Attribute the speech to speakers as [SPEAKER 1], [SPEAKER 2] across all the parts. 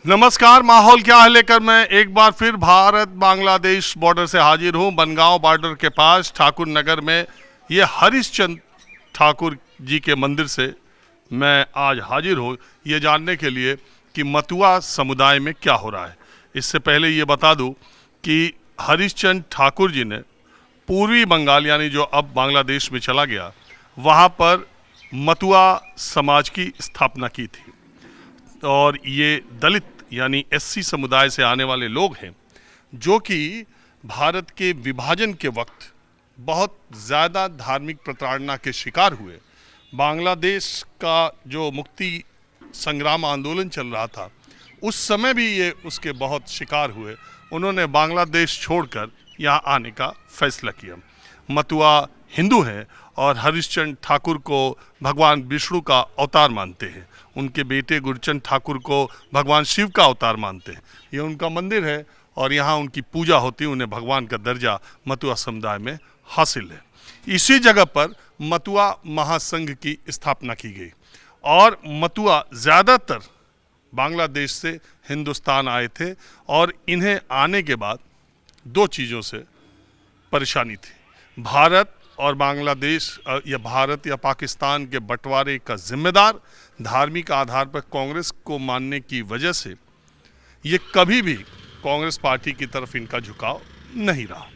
[SPEAKER 1] नमस्कार। माहौल क्या है लेकर मैं एक बार फिर भारत बांग्लादेश बॉर्डर से हाजिर हूं। बनगांव बॉर्डर के पास ठाकुर नगर में ये हरिश्चंद्र ठाकुर जी के मंदिर से मैं आज हाजिर हूं ये जानने के लिए कि मतुआ समुदाय में क्या हो रहा है। इससे पहले ये बता दूं कि हरिश्चंद्र ठाकुर जी ने पूर्वी बंगाल यानी जो अब बांग्लादेश में चला गया वहाँ पर मतुआ समाज की स्थापना की थी और ये दलित यानी एससी समुदाय से आने वाले लोग हैं जो कि भारत के विभाजन के वक्त बहुत ज़्यादा धार्मिक प्रताड़ना के शिकार हुए। बांग्लादेश का जो मुक्ति संग्राम आंदोलन चल रहा था उस समय भी ये उसके बहुत शिकार हुए। उन्होंने बांग्लादेश छोड़कर यहाँ आने का फैसला किया। मतुआ हिंदू हैं और हरिश्चंद्र ठाकुर को भगवान विष्णु का अवतार मानते हैं। उनके बेटे गुरचंद ठाकुर को भगवान शिव का अवतार मानते हैं। ये उनका मंदिर है और यहाँ उनकी पूजा होती है। उन्हें भगवान का दर्जा मतुआ समुदाय में हासिल है। इसी जगह पर मतुआ महासंघ की स्थापना की गई और मतुआ ज़्यादातर बांग्लादेश से हिंदुस्तान आए थे और इन्हें आने के बाद दो चीज़ों से परेशानी थी। भारत और बांग्लादेश या भारत या पाकिस्तान के बंटवारे का जिम्मेदार धार्मिक आधार पर कांग्रेस को मानने की वजह से ये कभी भी कांग्रेस पार्टी की तरफ इनका झुकाव नहीं रहा।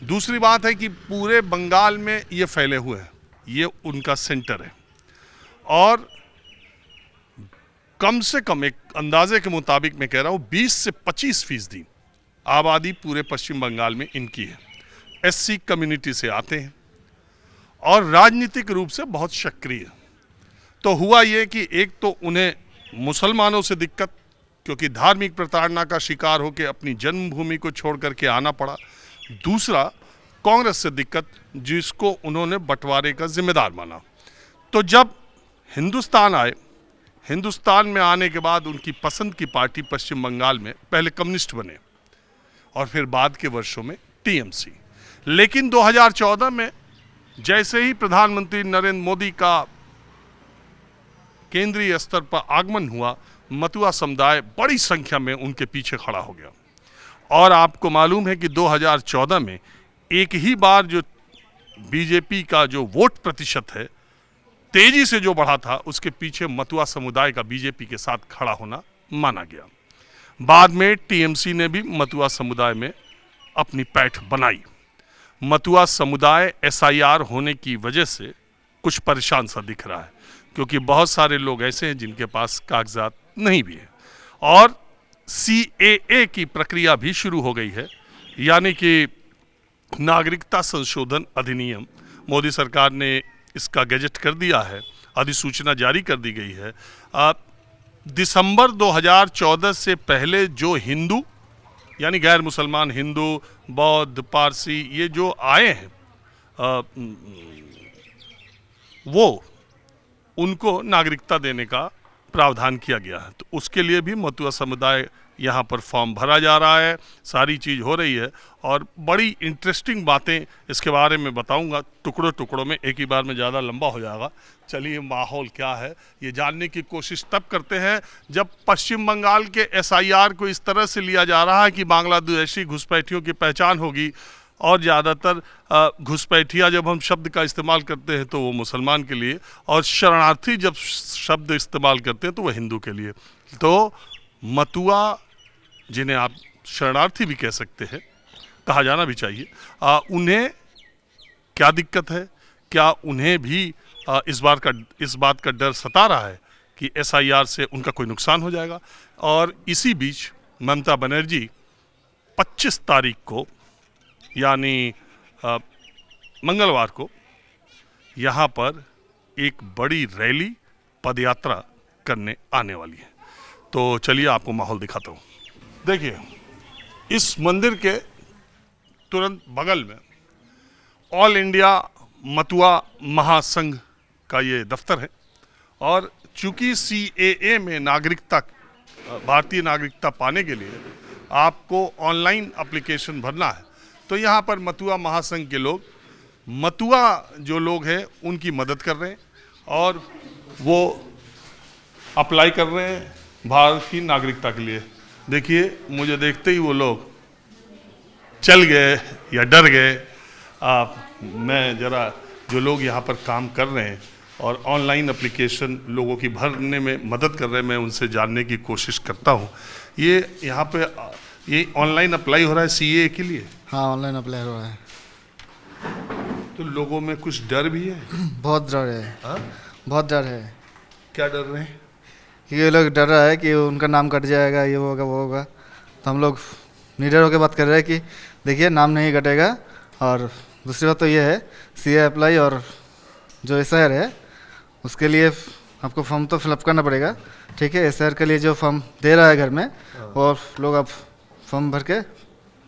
[SPEAKER 1] दूसरी बात है कि पूरे बंगाल में ये फैले हुए हैं, ये उनका सेंटर है और कम से कम एक अंदाजे के मुताबिक मैं कह रहा हूँ 20 से 25% आबादी पूरे पश्चिम बंगाल में इनकी है। एससी कम्युनिटी से आते हैं और राजनीतिक रूप से बहुत सक्रिय। तो हुआ ये कि एक तो उन्हें मुसलमानों से दिक्कत, क्योंकि धार्मिक प्रताड़ना का शिकार होकर अपनी जन्मभूमि को छोड़ करके आना पड़ा। दूसरा कांग्रेस से दिक्कत, जिसको उन्होंने बंटवारे का जिम्मेदार माना। तो जब हिंदुस्तान आए, हिंदुस्तान में आने के बाद उनकी पसंद की पार्टी पश्चिम बंगाल में पहले कम्युनिस्ट बने और फिर बाद के वर्षों में टीएमसी। लेकिन 2014 में जैसे ही प्रधानमंत्री नरेंद्र मोदी का केंद्रीय स्तर पर आगमन हुआ, मतुआ समुदाय बड़ी संख्या में उनके पीछे खड़ा हो गया। और आपको मालूम है कि 2014 में एक ही बार जो बीजेपी का जो वोट प्रतिशत है तेजी से जो बढ़ा था, उसके पीछे मतुआ समुदाय का बीजेपी के साथ खड़ा होना माना गया। बाद में टीएमसी ने भी मतुआ समुदाय में अपनी पैठ बनाई। मतुआ समुदाय एसआईआर होने की वजह से कुछ परेशान सा दिख रहा है, क्योंकि बहुत सारे लोग ऐसे हैं जिनके पास कागजात नहीं भी है। और सीएए की प्रक्रिया भी शुरू हो गई है, यानी कि नागरिकता संशोधन अधिनियम। मोदी सरकार ने इसका गैजेट कर दिया है, अधिसूचना जारी कर दी गई है। दिसंबर 2014 से पहले जो हिंदू यानी गैर मुसलमान हिंदू, बौद्ध, पारसी ये जो आए हैं वो उनको नागरिकता देने का प्रावधान किया गया है। तो उसके लिए भी मतुआ समुदाय यहाँ पर फॉर्म भरा जा रहा है, सारी चीज़ हो रही है और बड़ी इंटरेस्टिंग बातें इसके बारे में बताऊंगा टुकड़ों टुकड़ों में, एक ही बार में ज़्यादा लंबा हो जाएगा। चलिए, माहौल क्या है ये जानने की कोशिश तब करते हैं जब पश्चिम बंगाल के एसआईआर को इस तरह से लिया जा रहा है कि बांग्लादेशी घुसपैठियों की पहचान होगी और ज़्यादातर घुसपैठिया जब हम शब्द का इस्तेमाल करते हैं तो वो मुसलमान के लिए, और शरणार्थी जब शब्द इस्तेमाल करते हैं तो वो हिंदू के लिए। तो मतुआ, जिन्हें आप शरणार्थी भी कह सकते हैं, कहा जाना भी चाहिए, उन्हें क्या दिक्कत है? क्या उन्हें भी इस बात का डर सता रहा है कि एसआईआर से उनका कोई नुकसान हो जाएगा? और इसी बीच ममता बनर्जी 25 तारीख को यानी मंगलवार को यहाँ पर एक बड़ी रैली, पदयात्रा करने आने वाली है। तो चलिए आपको माहौल दिखाता हूँ। देखिए, इस मंदिर के तुरंत बगल में ऑल इंडिया मतुआ महासंघ का ये दफ्तर है और चूंकि सीएए में नागरिकता, भारतीय नागरिकता पाने के लिए आपको ऑनलाइन एप्लीकेशन भरना है, तो यहाँ पर मतुआ महासंघ के लोग, मतुआ जो लोग हैं उनकी मदद कर रहे हैं और वो अप्लाई कर रहे हैं, भारत की नागरिकता के लिए। देखिए, मुझे देखते ही वो लोग चल गए या डर गए। मैं ज़रा जो लोग यहाँ पर काम कर रहे हैं और ऑनलाइन एप्लीकेशन लोगों की भरने में मदद कर रहे हैं, मैं उनसे जानने की कोशिश करता हूँ। ये यहाँ पे ये ऑनलाइन अप्लाई हो रहा है सीए के लिए?
[SPEAKER 2] हाँ, ऑनलाइन अप्लाई हो रहा है।
[SPEAKER 1] तो लोगों में कुछ डर भी है?
[SPEAKER 2] बहुत डर है।
[SPEAKER 1] हाँ?
[SPEAKER 2] बहुत डर है।
[SPEAKER 1] क्या डर रहे हैं?
[SPEAKER 2] कि ये लोग डर रहा है कि उनका नाम कट जाएगा, ये होगा वो होगा। तो हम लोग निडर होकर बात कर रहे हैं कि देखिए, नाम नहीं कटेगा। और दूसरी बात तो ये है, सीए अप्लाई और जो एसआईआर है उसके लिए आपको फॉर्म तो फिलअप करना पड़ेगा। ठीक है, एसआईआर के लिए जो फॉर्म दे रहा है घर में, और लोग आप फॉर्म भर के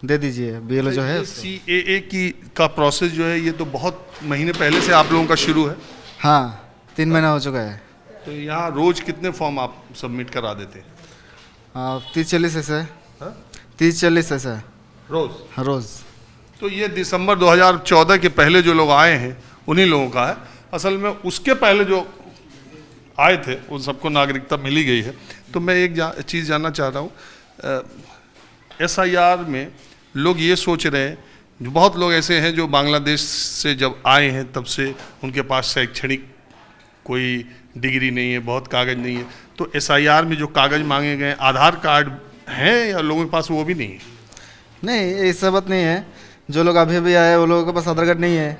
[SPEAKER 2] दे दीजिए। बीएलओ जो है
[SPEAKER 1] सीएए की का प्रोसेस जो है, ये तो बहुत महीने पहले से आप लोगों का शुरू है।
[SPEAKER 2] हाँ, 3 महीना हो चुका है।
[SPEAKER 1] तो यहाँ रोज कितने फॉर्म आप सबमिट करा देते हैं?
[SPEAKER 2] 30-40 ऐसे।
[SPEAKER 1] हाँ?
[SPEAKER 2] 30-40 ऐसे
[SPEAKER 1] रोज?
[SPEAKER 2] रोज़।
[SPEAKER 1] तो ये दिसंबर 2014 के पहले जो लोग आए हैं उन्हीं लोगों का है। असल में उसके पहले जो आए थे उन सबको नागरिकता मिली गई है। तो मैं एक चीज़ जानना चाह रहा हूँ, एसआईआर में लोग ये सोच रहे हैं, जो बहुत लोग ऐसे हैं जो बांग्लादेश से जब आए हैं तब से उनके पास शैक्षणिक कोई डिग्री नहीं है, बहुत कागज़ नहीं है। तो एसआईआर में जो कागज़ मांगे गए, आधार कार्ड हैं या लोगों के पास वो भी नहीं है?
[SPEAKER 2] नहीं, ऐसा बात नहीं है। जो लोग अभी भी आए वो लोगों के पास आधार कार्ड नहीं है।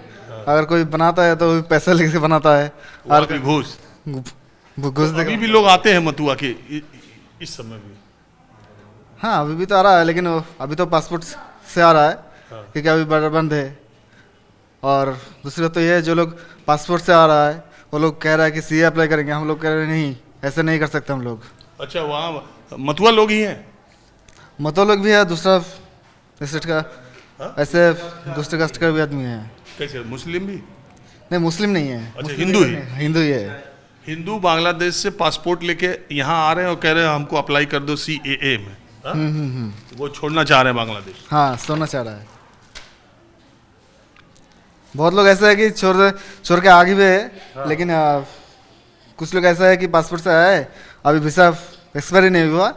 [SPEAKER 2] अगर कोई बनाता है तो पैसा लेके बनाता है
[SPEAKER 1] और घूस
[SPEAKER 2] देगा।
[SPEAKER 1] अभी भी लोग आते हैं मथुआ के इस समय भी?
[SPEAKER 2] हाँ, अभी भी तो आ रहा है, लेकिन अभी तो पासपोर्ट से आ रहा है।
[SPEAKER 1] हाँ।
[SPEAKER 2] क्योंकि अभी बॉर्डर बंद है। और दूसरी बात तो ये है, जो लोग पासपोर्ट से आ रहा है वो लोग कह रहा है कि सीए अप्लाई करेंगे। हम लोग कह रहे हैं नहीं, ऐसे नहीं कर सकते हम लोग।
[SPEAKER 1] अच्छा, वहाँ मथुआ लोग ही हैं?
[SPEAKER 2] मतो लोग भी है, दूसरा स्टेट का।
[SPEAKER 1] हाँ?
[SPEAKER 2] ऐसे दूसरे कास्ट का भी आदमी है।
[SPEAKER 1] कैसे, मुस्लिम भी?
[SPEAKER 2] नहीं, मुस्लिम नहीं है।
[SPEAKER 1] अच्छा, हिंदू ही?
[SPEAKER 2] हिंदू ही है।
[SPEAKER 1] हिंदू बांग्लादेश से पासपोर्ट लेके यहाँ आ रहे हैं और कह रहे हैं हमको अप्लाई कर दो सीएए में। हाँ? वो छोड़ना चाह रहे हैं बांग्लादेश?
[SPEAKER 2] हाँ, सोना चाह रहा है। बहुत लोग ऐसा है कि छोड़ के आगे भी है। हाँ। लेकिन कुछ लोग ऐसा है कि पासपोर्ट से आया है, अभी वीसा एक्सपायरी नहीं हुआ,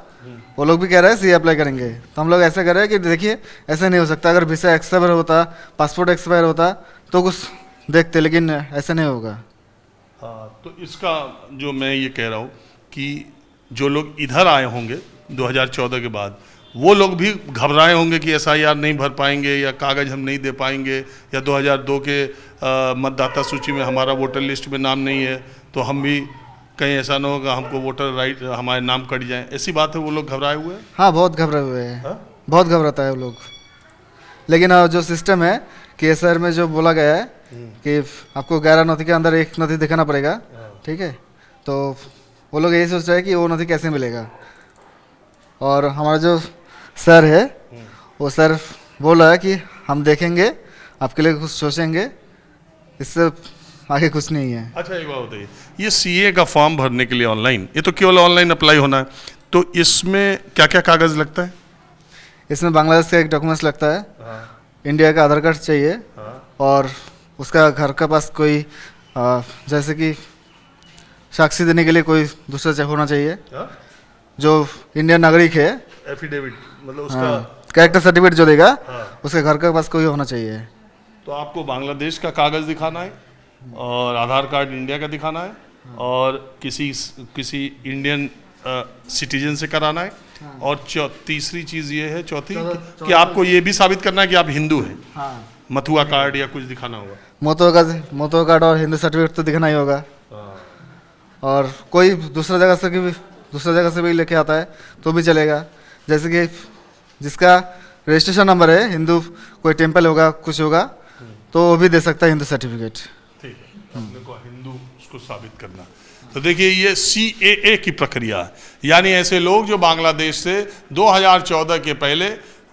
[SPEAKER 2] वो लोग भी कह रहे हैं सीए अप्लाई करेंगे। तो हम लोग ऐसा कर रहे हैं कि देखिए, ऐसा नहीं हो सकता। अगर वीसा एक्सपायर होता, पासपोर्ट एक्सपायर होता तो कुछ देखते, लेकिन ऐसा नहीं होगा।
[SPEAKER 1] हाँ, तो इसका जो मैं ये कह रहा हूँ कि जो लोग इधर आए होंगे 2014 के बाद, वो लोग भी घबराए होंगे कि एसआईआर नहीं भर पाएंगे या कागज़ हम नहीं दे पाएंगे, या 2002 के मतदाता सूची में हमारा वोटर लिस्ट में नाम नहीं है तो हम भी कहीं ऐसा ना होगा हमको वोटर राइट हमारे नाम कट जाए। ऐसी बात है, वो लोग घबराए हुए हैं?
[SPEAKER 2] हाँ, बहुत घबराए हुए हैं।
[SPEAKER 1] हाँ? बहुत
[SPEAKER 2] घबराता है वो लोग। लेकिन जो सिस्टम है कि एसआईआर में जो बोला गया है कि आपको 11 नथी के अंदर एक नथी दिखाना पड़ेगा। ठीक है, तो वो लोग यही सोच रहे हैं कि वो नथी कैसे मिलेगा। और हमारा जो सर है, वो सर बोल रहा है कि हम देखेंगे, आपके लिए कुछ सोचेंगे, इससे आगे कुछ नहीं है।
[SPEAKER 1] अच्छा, एक बात बताइए, ये सीए का फॉर्म भरने के लिए ऑनलाइन, ये तो केवल ऑनलाइन अप्लाई होना है, तो इसमें क्या क्या कागज़ लगता है?
[SPEAKER 2] इसमें बांग्लादेश का एक डॉक्यूमेंट्स लगता है। हाँ। इंडिया का आधार कार्ड चाहिए। हाँ। और उसका घर का पास कोई जैसे कि साक्षी देने के लिए कोई दूसरा होना चाहिए। हाँ? जो इंडियन नागरिक है,
[SPEAKER 1] एफिडेविट मतलब उसका
[SPEAKER 2] कैरेक्टर सर्टिफिकेट जो देगा। हाँ। उसके घर के पास कोई होना चाहिए।
[SPEAKER 1] तो आपको बांग्लादेश का कागज़ दिखाना है और आधार कार्ड इंडिया का दिखाना है। हाँ। और किसी इंडियन सिटीजन से कराना है। हाँ। और तीसरी चीज़ ये है, चौथी कि आपको ये भी साबित करना है कि आप हिंदू हैं। हाँ। मथुआ कार्ड या कुछ दिखाना होगा।
[SPEAKER 2] मथुआ कार्ड और हिंदू सर्टिफिकेट तो दिखाना ही होगा। हाँ। और कोई दूसरा जगह से भी लेके आता है तो भी चलेगा। जैसे कि जिसका रजिस्ट्रेशन नंबर है, हिंदू कोई टेम्पल होगा, कुछ होगा, तो वो भी दे सकता है हिंदू सर्टिफिकेट।
[SPEAKER 1] ठीक है, अपने को हिंदू उसको साबित करना। तो देखिए, ये सीएए की प्रक्रिया है, यानी ऐसे लोग जो बांग्लादेश से 2014 के पहले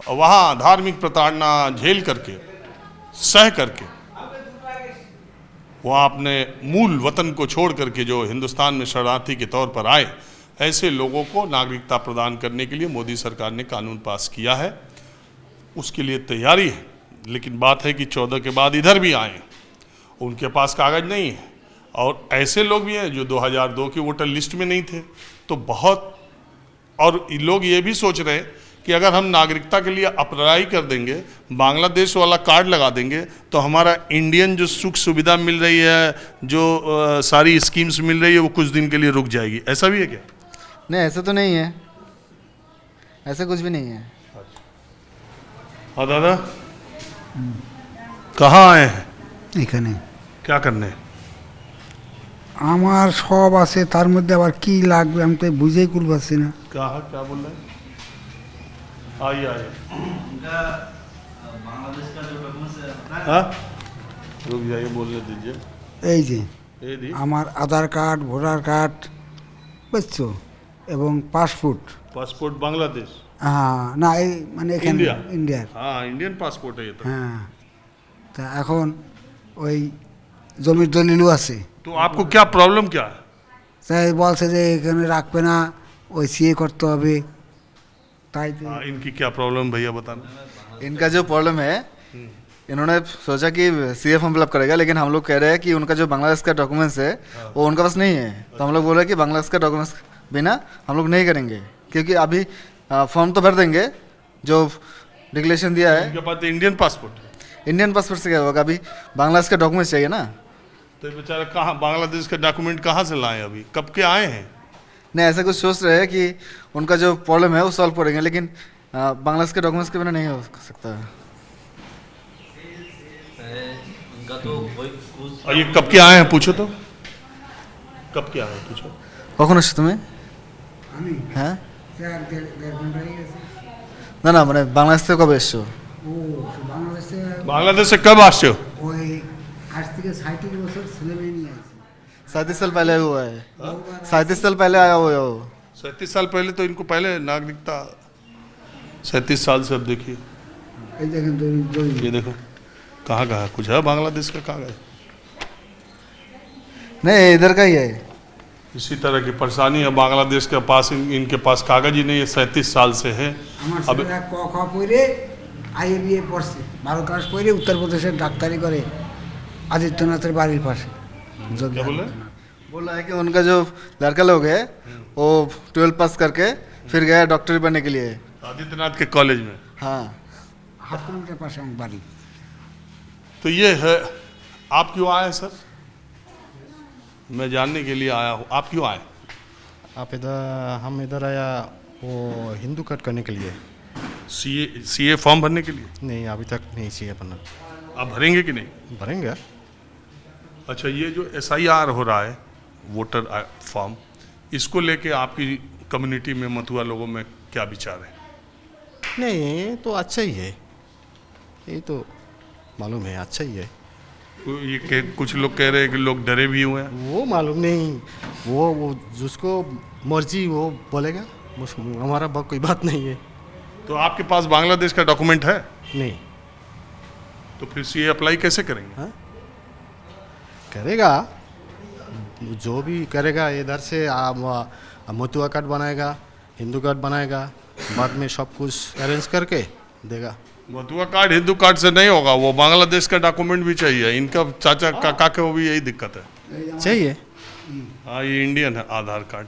[SPEAKER 1] वहाँ धार्मिक प्रताड़ना झेल करके, सह करके, वहाँ अपने मूल वतन को छोड़ करके जो हिंदुस्तान में शरणार्थी के तौर पर आए, ऐसे लोगों को नागरिकता प्रदान करने के लिए मोदी सरकार ने कानून पास किया है। उसके लिए तैयारी है। लेकिन बात है कि 14 के बाद इधर भी आए, उनके पास कागज़ नहीं है, और ऐसे लोग भी हैं जो 2002 की वोटर लिस्ट में नहीं थे। तो बहुत और लोग ये भी सोच रहे हैं कि अगर हम नागरिकता के लिए अप्लाई कर देंगे, बांग्लादेश वाला कार्ड लगा देंगे, तो हमारा इंडियन जो सुख सुविधा मिल रही है, जो सारी स्कीम्स मिल रही है, वो कुछ दिन के लिए रुक जाएगी। ऐसा भी है क्या?
[SPEAKER 2] नहीं, ऐसा तो नहीं है, ऐसा कुछ भी नहीं है।
[SPEAKER 1] हाँ दादा, कहाँ आए हैं?
[SPEAKER 3] এখানে
[SPEAKER 1] क्या करने?
[SPEAKER 3] আমার সব আছে, তার মধ্যে আবার কি লাগবে আমি তো বুঝেই কুল পাচ্ছি না।
[SPEAKER 1] कहा क्या बोल रहे हैं? आइए आइए। हाँ, रुक जाइए, बोलने दीजिए।
[SPEAKER 3] এই যে
[SPEAKER 1] ये दी
[SPEAKER 3] আমার আধার কার্ড, ভোটার কার্ড, বুঝছো, এবং পাসপোর্ট।
[SPEAKER 1] पासपोर्ट बांग्लादेश।
[SPEAKER 3] হ্যাঁ, না এই মানে এখানে
[SPEAKER 1] ইন্ডিয়া।
[SPEAKER 3] ইন্ডিয়ার।
[SPEAKER 1] हाँ, इंडियन पासपोर्ट है ये तो।
[SPEAKER 3] হ্যাঁ, তা এখন ওই জমির দলিলও আছে।
[SPEAKER 1] तो आपको क्या प्रॉब्लम क्या है?
[SPEAKER 3] তাই বলছে যে এখানে রাখবে না, ওই সিএ করতে হবে, তাই তো।
[SPEAKER 1] हाँ, इनकी क्या प्रॉब्लम भैया बताना।
[SPEAKER 2] इनका जो प्रॉब्लम है, इन्होंने सोचा कि सीए फॉर्म फिलअप करेगा, लेकिन हम लोग कह रहे हैं कि उनका जो बांग्लादेश का डॉक्यूमेंट्स है वो उनका पास नहीं है। तो हम लोग बोल रहे हैं कि बांग्लादेश का डॉक्यूमेंट्स बिना हम लोग नहीं करेंगे, क्योंकि अभी फॉर्म तो भर देंगे जो डिक्लेरेशन दिया है।
[SPEAKER 1] इनके पास तो इंडियन पासपोर्ट है।
[SPEAKER 2] इंडियन पासपोर्ट से क्या होगा, अभी बांग्लादेश का डॉक्यूमेंट्स चाहिए ना।
[SPEAKER 1] तो ये बेचारा कहाँ, बांग्लादेश का डॉक्यूमेंट कहाँ से लाए? अभी कब के आए हैं?
[SPEAKER 2] नहीं, ऐसा कुछ सोच रहे हैं कि उनका जो प्रॉब्लम है वो सॉल्व करेंगे, लेकिन बांग्लादेश के डॉक्यूमेंट्स के बिना नहीं हो सकता।
[SPEAKER 1] और ये कब के आए हैं पूछो तो, कब के आए हैं पूछो।
[SPEAKER 2] কখন এসছো তুমি?
[SPEAKER 3] আমি
[SPEAKER 2] হ্যাঁ,
[SPEAKER 3] দেড় ঘন্টা হয়ে গেছে।
[SPEAKER 2] না না, মানে বাংলাদেশ থেকে কবে এসছো?
[SPEAKER 3] ও বাংলাদেশে
[SPEAKER 1] बांग्लादेश से कब आते हो?
[SPEAKER 3] ওই আজ থেকে 37 বছর ছেলে মেয়ে নিয়ে আসছে।
[SPEAKER 2] 37 साल पहले हुआ है, 37 साल पहले आया हुआ है वो।
[SPEAKER 1] 37 साल पहले तो इनको पहले नागरिकता, 37 साल से। अब देखिए,
[SPEAKER 3] এই দেখেন দলিল দলিল।
[SPEAKER 1] ये देखो कहाँ कहाँ कुछ है बांग्लादेश का, कहाँ गए?
[SPEAKER 2] नहीं, इधर का ही है।
[SPEAKER 1] इसी तरह की परेशानी है बांग्लादेश के पास। इनके पास कागज ही नहीं है, 37 साल से है।
[SPEAKER 3] আমার
[SPEAKER 1] अब
[SPEAKER 3] ছেলেরা ক খ পড়ে আইএবিএ পড়ছে, 12 ক্লাস পড়ে উত্তরপ্রদেশের ডাক্তারি করে আদিত্যনাথের বাড়ির পাশে।
[SPEAKER 1] क्या बोले?
[SPEAKER 2] बोल रहा है कि उनका जो लड़का लोग है वो 12 पास करके फिर गया डॉक्टरी बनने के लिए।
[SPEAKER 1] आदित्यनाथ के कॉलेज में।
[SPEAKER 2] हाँ,
[SPEAKER 3] হাফ কিলোমিটার পাশে আমার বাড়ি।
[SPEAKER 1] तो ये है। आप क्यों आए सर? मैं जानने के लिए आया हूँ, आप क्यों आए?
[SPEAKER 4] आप इधर, हम इधर आया वो हिंदू कट करने के लिए।
[SPEAKER 1] सीए फॉर्म भरने के लिए।
[SPEAKER 4] नहीं, अभी तक नहीं चाहिए बनना।
[SPEAKER 1] आप भरेंगे कि नहीं?
[SPEAKER 4] भरेंगे।
[SPEAKER 1] अच्छा, ये जो SIR हो रहा है, वोटर फॉर्म, इसको लेके आपकी कम्युनिटी में, मथुआ लोगों में क्या विचार है?
[SPEAKER 4] नहीं, ये तो अच्छा ही है, ये तो मालूम है, अच्छा ही है।
[SPEAKER 1] कुछ लोग कह रहे हैं कि लोग डरे भी हुए हैं।
[SPEAKER 4] वो मालूम नहीं, वो जिसको मर्जी वो बोलेगा, हमारा कोई बात नहीं है।
[SPEAKER 1] तो आपके पास बांग्लादेश का डॉक्यूमेंट है?
[SPEAKER 4] नहीं,
[SPEAKER 1] तो फिर सीए अप्लाई कैसे करेंगे?
[SPEAKER 4] हाँ? करेगा, जो भी करेगा इधर से मथुआ कार्ड बनाएगा, हिंदू कार्ड बनाएगा, बाद में सब कुछ अरेंज करके देगा।
[SPEAKER 1] मथुआ कार्ड हिंदू कार्ड से नहीं होगा, वो बांग्लादेश का डॉक्यूमेंट भी चाहिए। इनका चाचा काका को भी यही दिक्कत है।
[SPEAKER 4] चाहिए।
[SPEAKER 1] हाँ, ये इंडियन है आधार कार्ड।